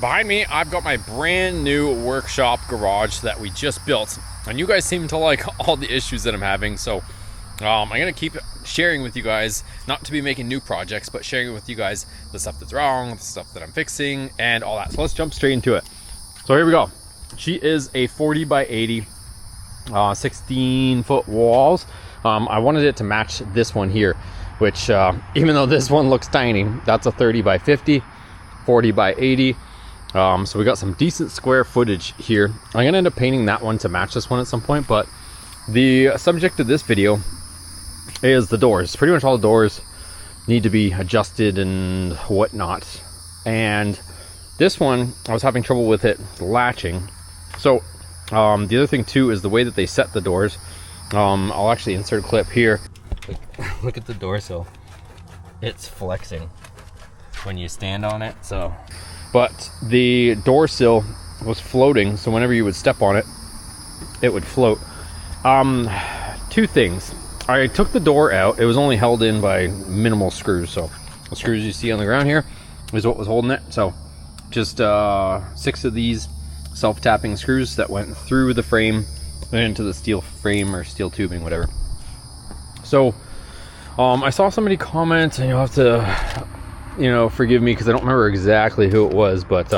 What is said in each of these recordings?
behind me, I've got my brand new workshop garage that we just built. And you guys seem to like all the issues that I'm having. So I'm going to keep sharing with you guys, not to be making new projects, but sharing with you guys the stuff that's wrong, the stuff that I'm fixing, and all that. So let's jump straight into it. So here we go. She is a 40 by 80, 16 foot walls. I wanted it to match this one here, which even though this one looks tiny, that's a 30 by 50, 40 by 80. So we got some decent square footage here. I'm gonna end up painting that one to match this one at some point, but the subject of this video is the doors. Pretty much all the doors need to be adjusted and whatnot. And this one, I was having trouble with it latching. So the other thing too is the way that they set the doors. I'll actually insert a clip here. Look at the door sill. It's flexing when you stand on it. So, but the door sill was floating, so whenever you would step on it, it would float. Two things. I took the door out. It was only held in by minimal screws. So the screws you see on the ground here is what was holding it. So just 6 of these self-tapping screws that went through the frame and into the steel frame or steel tubing, whatever. So I saw somebody comment, and you'll have to forgive me because I don't remember exactly who it was, but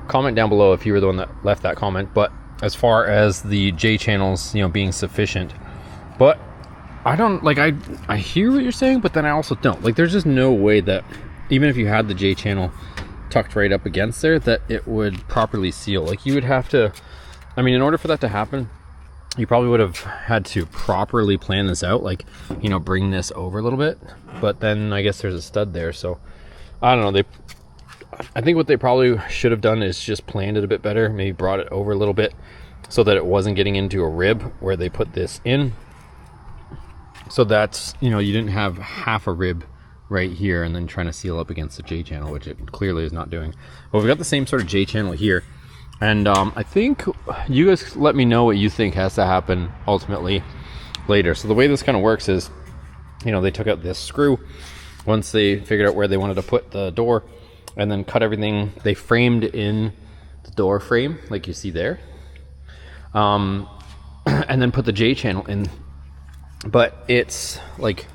comment down below if you were the one that left that comment. But as far as the J channels being sufficient, but I don't like, I hear what you're saying, but then I also don't like, there's just no way that even if you had the J channel tucked right up against there that it would properly seal. Like, you would have to, I mean, in order for that to happen, you probably would have had to properly plan this out, like, bring this over a little bit, but then I guess there's a stud there. So I don't know, I think what they probably should have done is just planned it a bit better, maybe brought it over a little bit so that it wasn't getting into a rib where they put this in, so that's, you didn't have half a rib right here and then trying to seal up against the J channel, which it clearly is not doing. But we've got the same sort of J channel here, and I think you guys let me know what you think has to happen ultimately later. So the way this kind of works is, they took out this screw once they figured out where they wanted to put the door, and then cut everything. They framed in the door frame like you see there, and then put the J channel in. But it's like,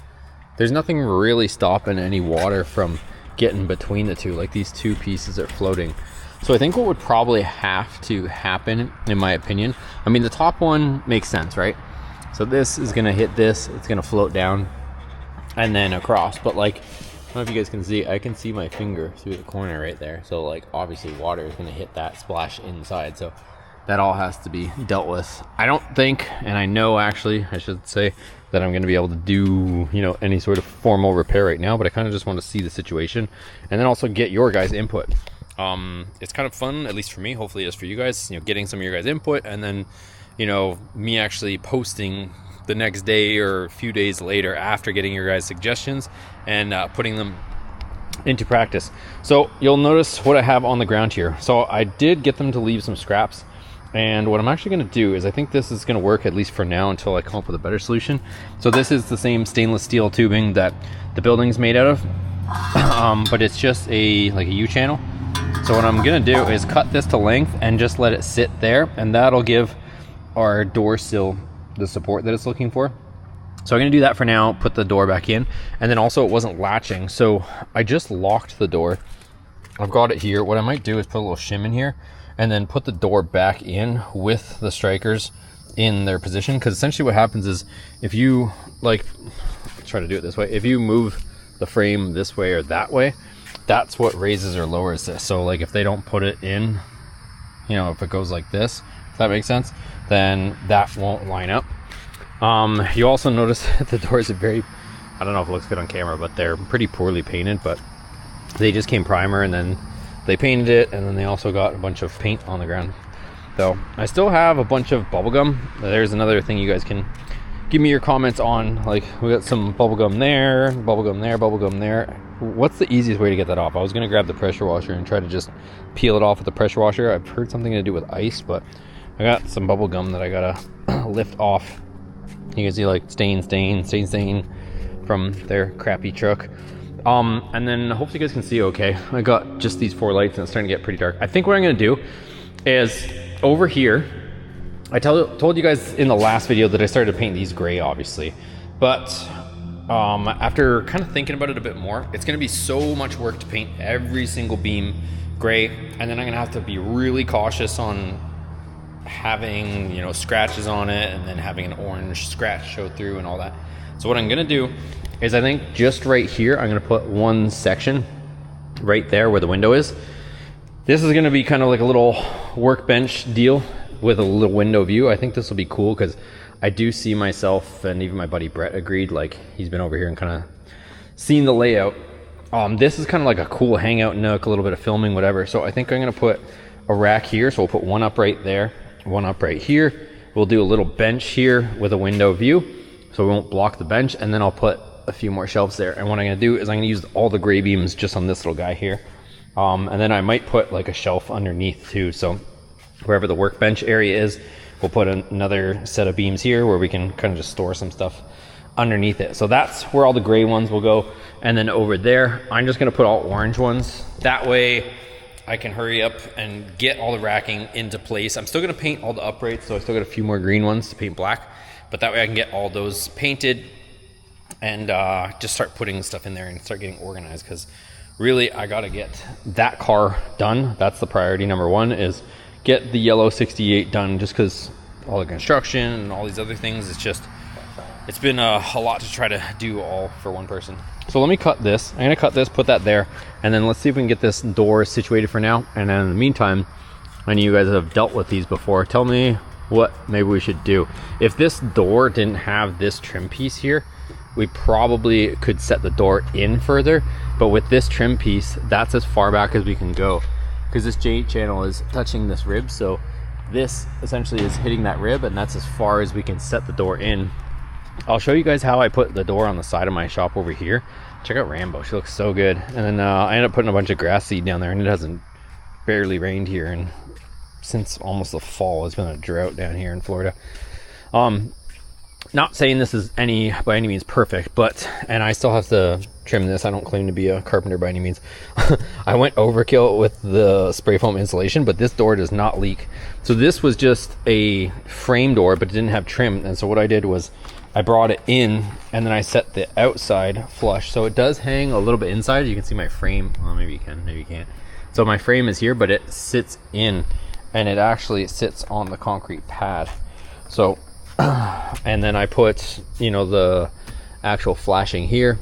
there's nothing really stopping any water from getting between the two. Like, these two pieces are floating. So I think what would probably have to happen, in my opinion, I mean, the top one makes sense, right? So this is gonna hit this, it's gonna float down and then across. But like, I don't know if you guys can see, I can see my finger through the corner right there. So like, obviously water is gonna hit that, splash inside. So that all has to be dealt with. I don't think, and I know actually, I should say, that I'm going to be able to do, any sort of formal repair right now, but I kind of just want to see the situation and then also get your guys' input. It's kind of fun, at least for me, hopefully it is for you guys, getting some of your guys' input, and then, me actually posting the next day or a few days later after getting your guys' suggestions and putting them into practice. So you'll notice what I have on the ground here. So I did get them to leave some scraps. And what I'm actually going to do is, I think this is going to work at least for now until I come up with a better solution. So this is the same stainless steel tubing that the building's made out of, but it's just like a U channel. So what I'm going to do is cut this to length and just let it sit there, and that'll give our door sill the support that it's looking for. So I'm going to do that for now, put the door back in, and then also it wasn't latching, so I just locked the door. I've got it here. What I might do is put a little shim in here and then put the door back in with the strikers in their position, because essentially what happens is, if you try to do it this way, if you move the frame this way or that way, that's what raises or lowers this. So like, if they don't put it in, if it goes like this, if that makes sense, then that won't line up. You also notice that the doors are very, I don't know if it looks good on camera, but they're pretty poorly painted. But they just came primer, and then they painted it, and then they also got a bunch of paint on the ground. So I still have a bunch of bubble gum. There's another thing you guys can give me your comments on. Like, we got some bubble gum there, bubble gum there, bubble gum there. What's the easiest way to get that off? I was gonna grab the pressure washer and try to just peel it off with the pressure washer. I've heard something to do with ice, but I got some bubble gum that I gotta lift off. You can see like stain from their crappy truck. And then hopefully you guys can see okay. I got just these 4 lights and it's starting to get pretty dark. I think what I'm gonna do is over here, I told you guys in the last video that I started to paint these gray, obviously. But after kind of thinking about it a bit more, it's gonna be so much work to paint every single beam gray. And then I'm gonna have to be really cautious on having, you know, scratches on it and then having an orange scratch show through and all that. So what I'm gonna do is I think just right here, I'm gonna put one section right there where the window is. This is gonna be kind of like a little workbench deal with a little window view. I think this will be cool because I do see myself, and even my buddy Brett agreed, like he's been over here and kind of seen the layout. This is kind of like a cool hangout nook, a little bit of filming, whatever. So I think I'm gonna put a rack here. So we'll put one up right there, one up right here. We'll do a little bench here with a window view, so we won't block the bench. And then I'll put a few more shelves there. And what I'm gonna do is I'm gonna use all the gray beams just on this little guy here. And then I might put like a shelf underneath too. So wherever the workbench area is, we'll put another set of beams here where we can kind of just store some stuff underneath it. So that's where all the gray ones will go. And then over there, I'm just gonna put all orange ones. That way I can hurry up and get all the racking into place. I'm still gonna paint all the uprights, so I still got a few more green ones to paint black, but that way I can get all those painted and just start putting stuff in there and start getting organized, because really I gotta get that car done. That's the priority number one, is get the yellow 68 done, just because all the construction and all these other things, it's been a lot to try to do all for one person. So let me cut this. I'm gonna cut this, put that there, and then let's see if we can get this door situated for now. And then in the meantime, I know you guys have dealt with these before. Tell me what maybe we should do. If this door didn't have this trim piece here, we probably could set the door in further, but with this trim piece, that's as far back as we can go, because this J channel is touching this rib, so this essentially is hitting that rib, and that's as far as we can set the door in. I'll show you guys how I put the door on the side of my shop over here. Check out Rambo, she looks so good. And then I ended up putting a bunch of grass seed down there, and it hasn't barely rained here, and since almost the fall, it's been a drought down here in Florida. Not saying this is by any means perfect, but, and I still have to trim this. I don't claim to be a carpenter by any means. I went overkill with the spray foam insulation, but this door does not leak. So this was just a frame door, but it didn't have trim. And so what I did was I brought it in, and then I set the outside flush. So it does hang a little bit inside. You can see my frame. Well, maybe you can, maybe you can't. So my frame is here, but it sits in, and it actually sits on the concrete pad. So, and then I put, you know, the actual flashing here,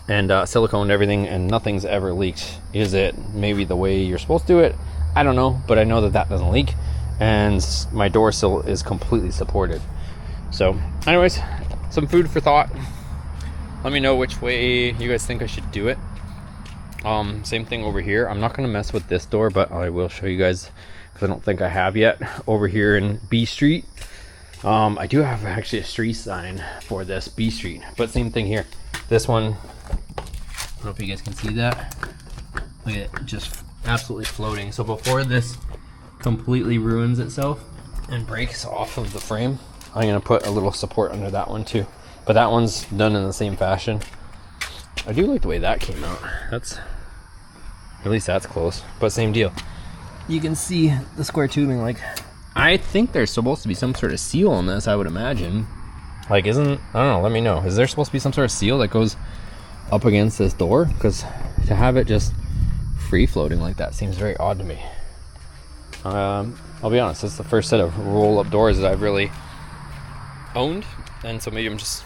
and silicone and everything, and nothing's ever leaked. Is it maybe the way you're supposed to do it? I don't know, but I know that that doesn't leak, and my door sill is completely supported. So anyways, some food for thought. Let me know which way you guys think I should do it. Same thing over here. I'm not going to mess with this door, but I will show you guys, because I don't think I have yet. Over here in B Street, I do have actually a street sign for this B Street, but same thing here. This one, I don't know if you guys can see that. Look at it, just absolutely floating. So before this completely ruins itself and breaks off of the frame, I'm gonna put a little support under that one too. But that one's done in the same fashion. I do like the way that came out. At least that's close, but same deal. You can see the square tubing. Like, I think there's supposed to be some sort of seal on this, I would imagine. Like, I don't know, let me know. Is there supposed to be some sort of seal that goes up against this door? Because to have it just free floating like that seems very odd to me. I'll be honest, this is the first set of roll-up doors that I've really owned, and so maybe I'm just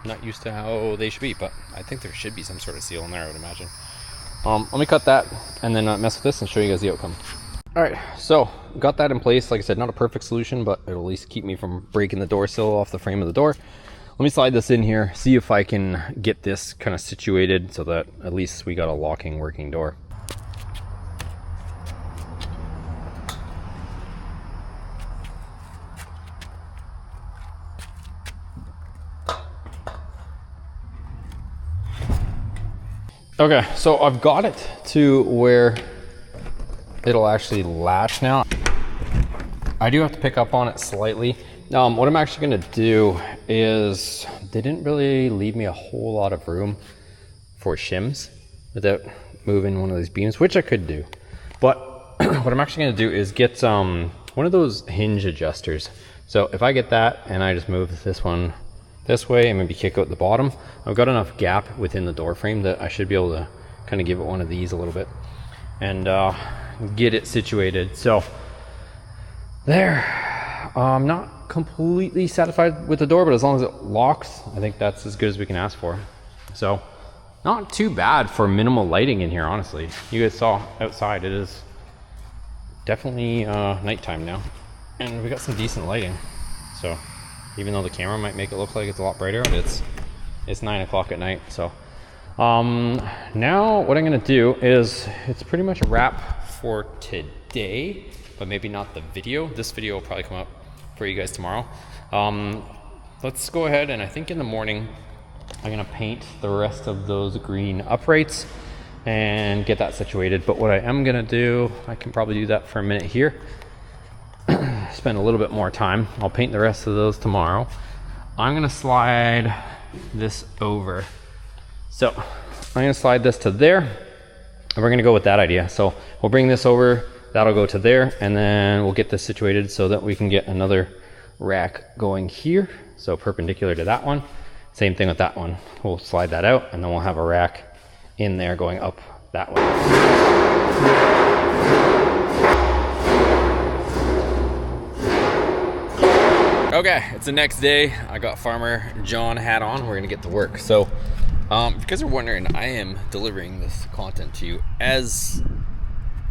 not used to how they should be, but I think there should be some sort of seal in there, I would imagine. Let me cut that and then mess with this and show you guys the outcome. All right, so got that in place. Like I said, not a perfect solution, but it'll at least keep me from breaking the door sill off the frame of the door. Let me slide this in here, see if I can get this kind of situated so that at least we got a locking, working door. Okay, so I've got it to where it'll actually latch now. I do have to pick up on it slightly. What I'm actually gonna do is, they didn't really leave me a whole lot of room for shims without moving one of these beams, which I could do. But what I'm actually gonna do is get one of those hinge adjusters. So if I get that and I just move this one this way and maybe kick out the bottom, I've got enough gap within the door frame that I should be able to kind of give it one of these a little bit and get it situated. So there, I'm not completely satisfied with the door, but as long as it locks, I think that's as good as we can ask for. So not too bad for minimal lighting in here, honestly. You guys saw outside, it is definitely nighttime now, and we got some decent lighting. So even though the camera might make it look like it's a lot brighter, it's 9 o'clock at night. So now what I'm gonna do is, it's pretty much a wrap for today, but maybe not the video. This video will probably come up for you guys tomorrow. Let's go ahead, and I think in the morning I'm gonna paint the rest of those green uprights and get that situated. But what I am gonna do, I can probably do that for a minute here, spend a little bit more time. I'll paint the rest of those tomorrow. I'm gonna slide this over. So I'm gonna slide this to there, and we're gonna go with that idea. So we'll bring this over, that'll go to there, and then we'll get this situated so that we can get another rack going here. So perpendicular to that one. Same thing with that one. We'll slide that out, and then we'll have a rack in there going up that way. Okay, it's the next day. I got Farmer John hat on. We're gonna get to work. So if you guys are wondering, I am delivering this content to you as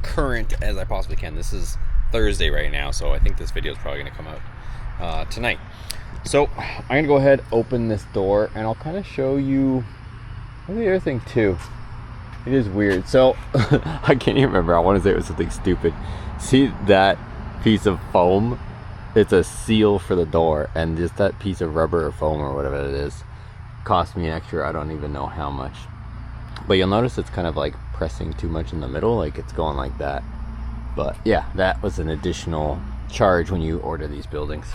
current as I possibly can. This is Thursday right now, so I think this video is probably gonna come out tonight. So I'm gonna go ahead, open this door, and I'll kind of show you the other thing too. It is weird. So I can't even remember. I want to say it was something stupid. See that piece of foam? It's a seal for the door, and just that piece of rubber or foam or whatever it is cost me extra. I don't even know how much. But you'll notice it's kind of like pressing too much in the middle, like it's going like that. But yeah, that was an additional charge when you order these buildings.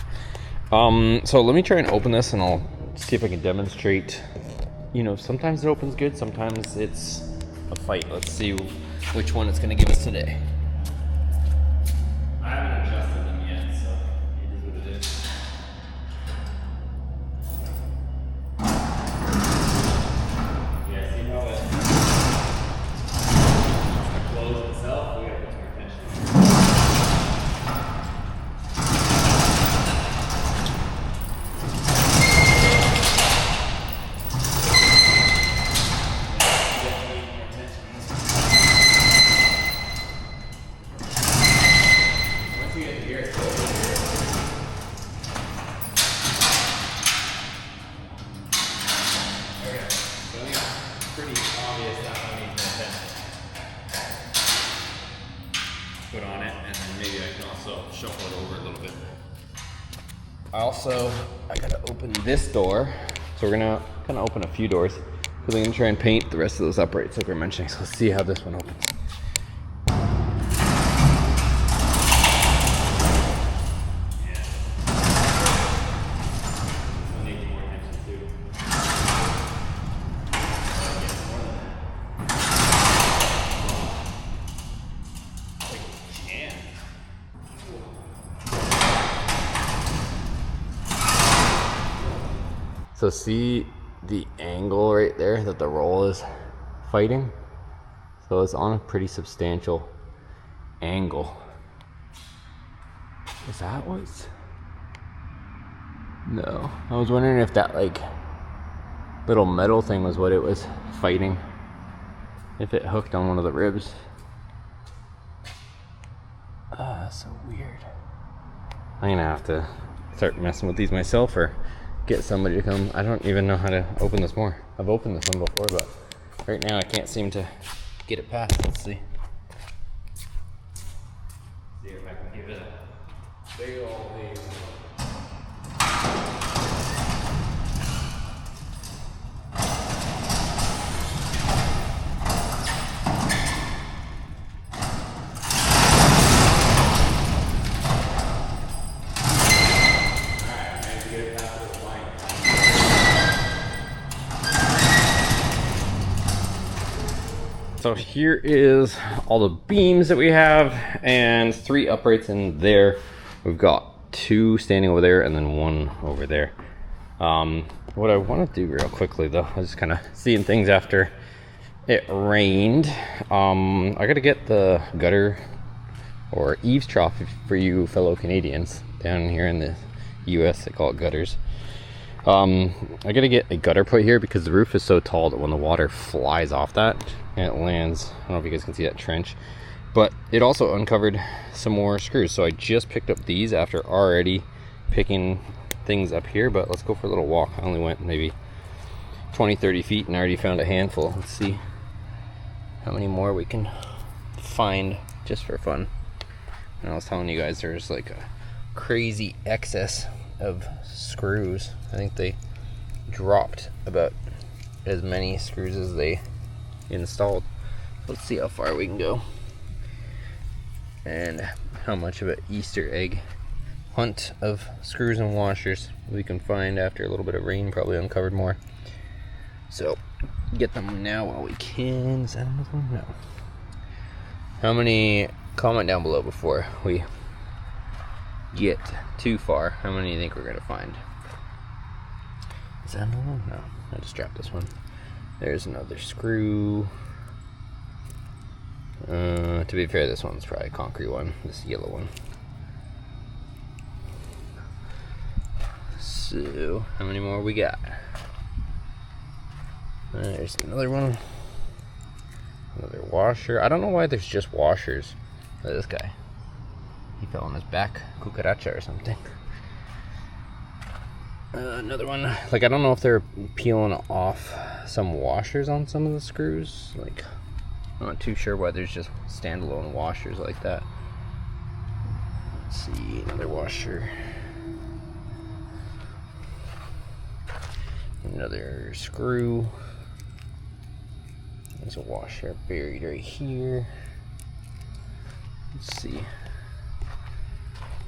So let me try and open this, and I'll see if I can demonstrate. You know, sometimes it opens good, sometimes it's a fight. Let's see which one it's gonna give us today. I haven't adjusted them yet, so it is what it is. Yeah, see how it's gonna close itself? We gotta put some more tension. Put on it, and then maybe I can also shuffle it over a little bit. I gotta open this door, so we're gonna kind of open a few doors because I'm gonna try and paint the rest of those uprights like we're mentioning. So let's see how this one opens. So see the angle right there that the roll is fighting? So it's on a pretty substantial angle. Is that what's... No. I was wondering if that like little metal thing was what it was fighting. If it hooked on one of the ribs. Ah, that's so weird. I'm gonna have to start messing with these myself or get somebody to come. I don't even know how to open this more. I've opened this one before, but right now I can't seem to get it past. Let's see. See if I can give it a big old thing. so here is all the beams that we have and 3 uprights in there. We've got 2 standing over there and then 1 over there. What I want to do real quickly though, I was just kind of seeing things after it rained. I gotta get the gutter or eaves trough for you fellow Canadians. Down here in the US they call it gutters. I gotta get a gutter put here because the roof is so tall that when the water flies off that and it lands, I don't know if you guys can see that trench, but it also uncovered some more screws. So I just picked up these after already picking things up here, but let's go for a little walk. I only went maybe 20-30 feet and I already found a handful. Let's see how many more we can find just for fun. And I was telling you guys there's like a crazy excess of screws. I think they dropped about as many screws as they installed. Let's see how far we can go and how much of an Easter egg hunt of screws and washers we can find after a little bit of rain. Probably uncovered more, so get them now while we can. Is that another one? No. How many? Comment down below before we get too far. How many do you think we're gonna find? Is that another one? No, I just dropped this one. There's another screw. To be fair, this one's probably a concrete one, this yellow one. So, how many more we got? There's another one. Another washer. I don't know why there's just washers. Look at this guy. He fell on his back. Cucaracha or something. Another one. Like, I don't know if they're peeling off some washers on some of the screws. Like, I'm not too sure why there's just standalone washers like that. Let's see, another washer. Another screw. There's a washer buried right here. Let's see.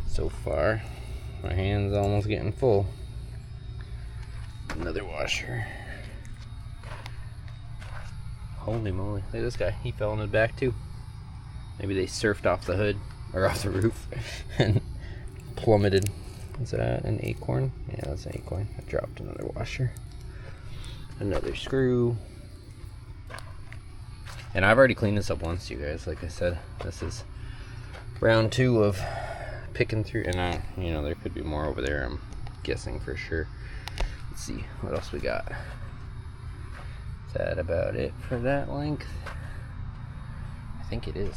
So far, my hand's almost getting full. Another washer. Holy moly, look at this guy. He fell on his back too. Maybe they surfed off the hood or off the roof and plummeted. Is that an acorn? Yeah, that's an acorn. I dropped another washer. Another screw. And I've already cleaned this up once, you guys. Like I said, this is round 2 of picking through. And you know, there could be more over there, I'm guessing for sure. Let's see what else we got. Is that about it for that length? I think it is.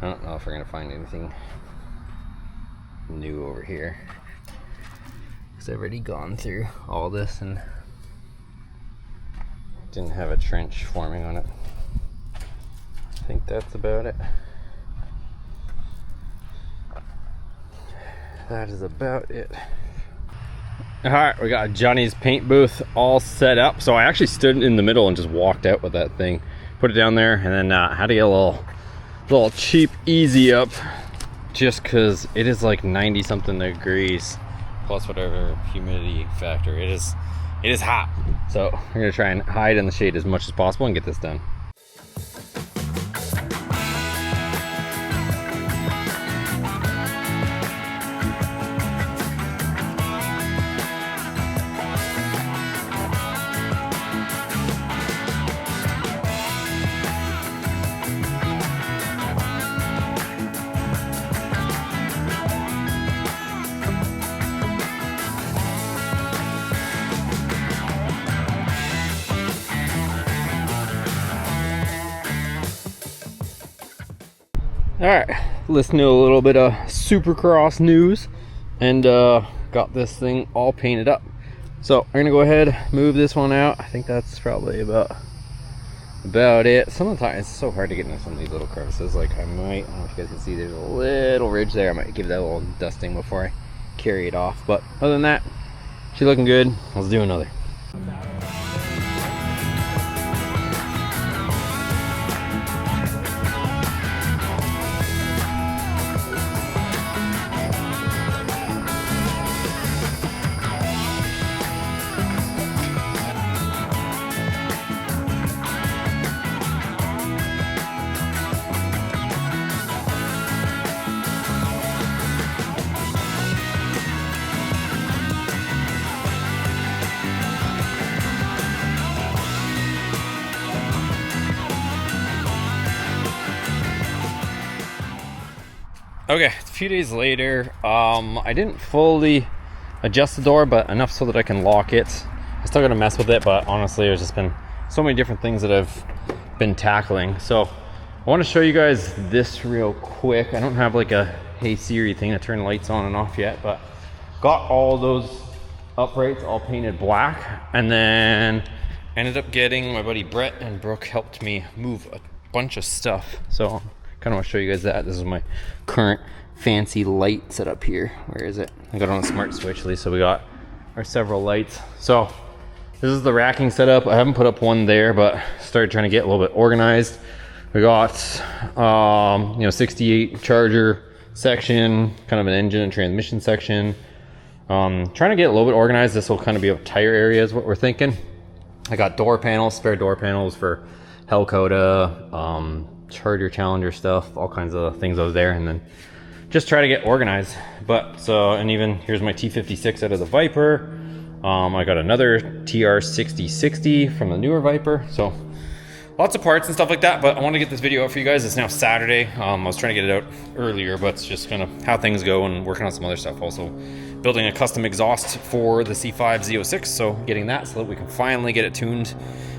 I don't know if we're gonna find anything new over here, because I've already gone through all this and didn't have a trench forming on it. I think that's about it. That is about it. Alright, we got Johnny's paint booth all set up. So I actually stood in the middle and just walked out with that thing. Put it down there and then had to get a little cheap easy up, just because it is like 90 something degrees plus whatever humidity factor. It is hot. So we're gonna try and hide in the shade as much as possible and get this done. Alright, listen to a little bit of Supercross news and got this thing all painted up. So I'm gonna go ahead, move this one out. I think that's probably about it. Some of the time it's so hard to get into some of these little crevices. Like I don't know if you guys can see, there's a little ridge there. I might give that a little dusting before I carry it off. But other than that, she's looking good. Let's do another. Okay, a few days later, I didn't fully adjust the door, but enough so that I can lock it. I'm still gonna mess with it, but honestly, there's just been so many different things that I've been tackling. So I want to show you guys this real quick. I don't have like a Hey Siri thing to turn lights on and off yet, but got all those uprights all painted black, and then ended up getting my buddy Brett and Brooke helped me move a bunch of stuff. So kind of want to show you guys that. This is my current fancy light setup here. Where is it? I got it on a smart switch at least, so we got our several lights. So this is the racking setup. I haven't put up one there, but started trying to get a little bit organized. We got 68 charger section, kind of an engine and transmission section. Trying to get a little bit organized. This will kind of be a tire area is what we're thinking. I got door panels, spare door panels for Hellcoda, Charger Challenger stuff, all kinds of things over there, and then just try to get organized. But and even here's my T56 out of the Viper. I got another TR6060 from the newer Viper. So lots of parts and stuff like that, but I want to get this video out for you guys. It's now Saturday. I was trying to get it out earlier, but it's just kind of how things go and working on some other stuff. Also building a custom exhaust for the C5 Z06, so getting that so that we can finally get it tuned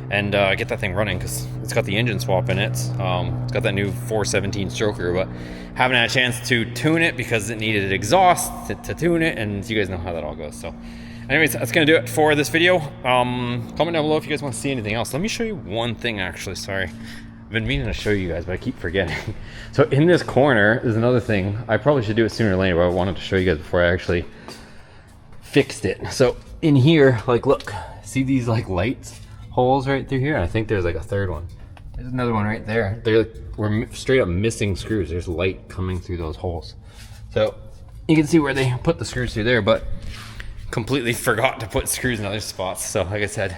and get that thing running, because it's got the engine swap in it. It's got that new 417 stroker, but haven't had a chance to tune it because it needed exhaust to tune it, and you guys know how that all goes. So anyways, that's gonna do it for this video. Comment down below if you guys want to see anything else. Let me show you one thing actually. Sorry, I've been meaning to show you guys, but I keep forgetting. So in this corner is another thing. I probably should do it sooner or later, but I wanted to show you guys before I actually fixed it. So in here, like, look, see these like lights holes right through here? I think there's like a third one. There's another one right there. We're straight up missing screws. There's light coming through those holes. So you can see where they put the screws through there, but completely forgot to put screws in other spots. So like I said,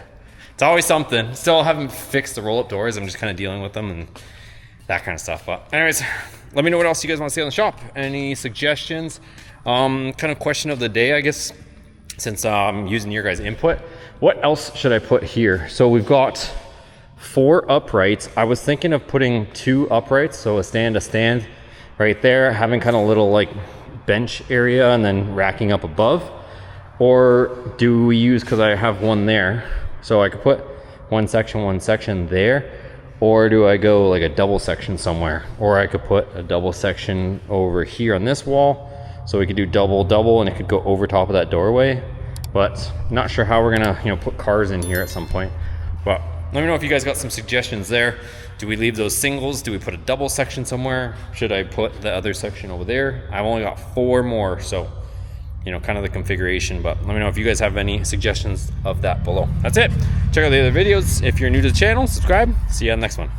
it's always something. Still haven't fixed the roll-up doors. I'm just kind of dealing with them and that kind of stuff. But anyways, let me know what else you guys want to see on the shop. Any suggestions? Kind of question of the day, I guess, since I'm using your guys' input. What else should I put here? So we've got 4 uprights. I was thinking of putting 2 uprights, so a stand right there, having kind of a little like bench area and then racking up above. Or do we use, because I have one there, so I could put one section there, or do I go like a double section somewhere? Or I could put a double section over here on this wall, so we could do double, and it could go over top of that doorway. But not sure how we're gonna put cars in here at some point. But let me know if you guys got some suggestions there. Do we leave those singles? Do we put a double section somewhere? Should I put the other section over there? I've only got 4 more, so kind of the configuration, but let me know if you guys have any suggestions of that below. That's it. Check out the other videos. If you're new to the channel, subscribe. See you on the next one.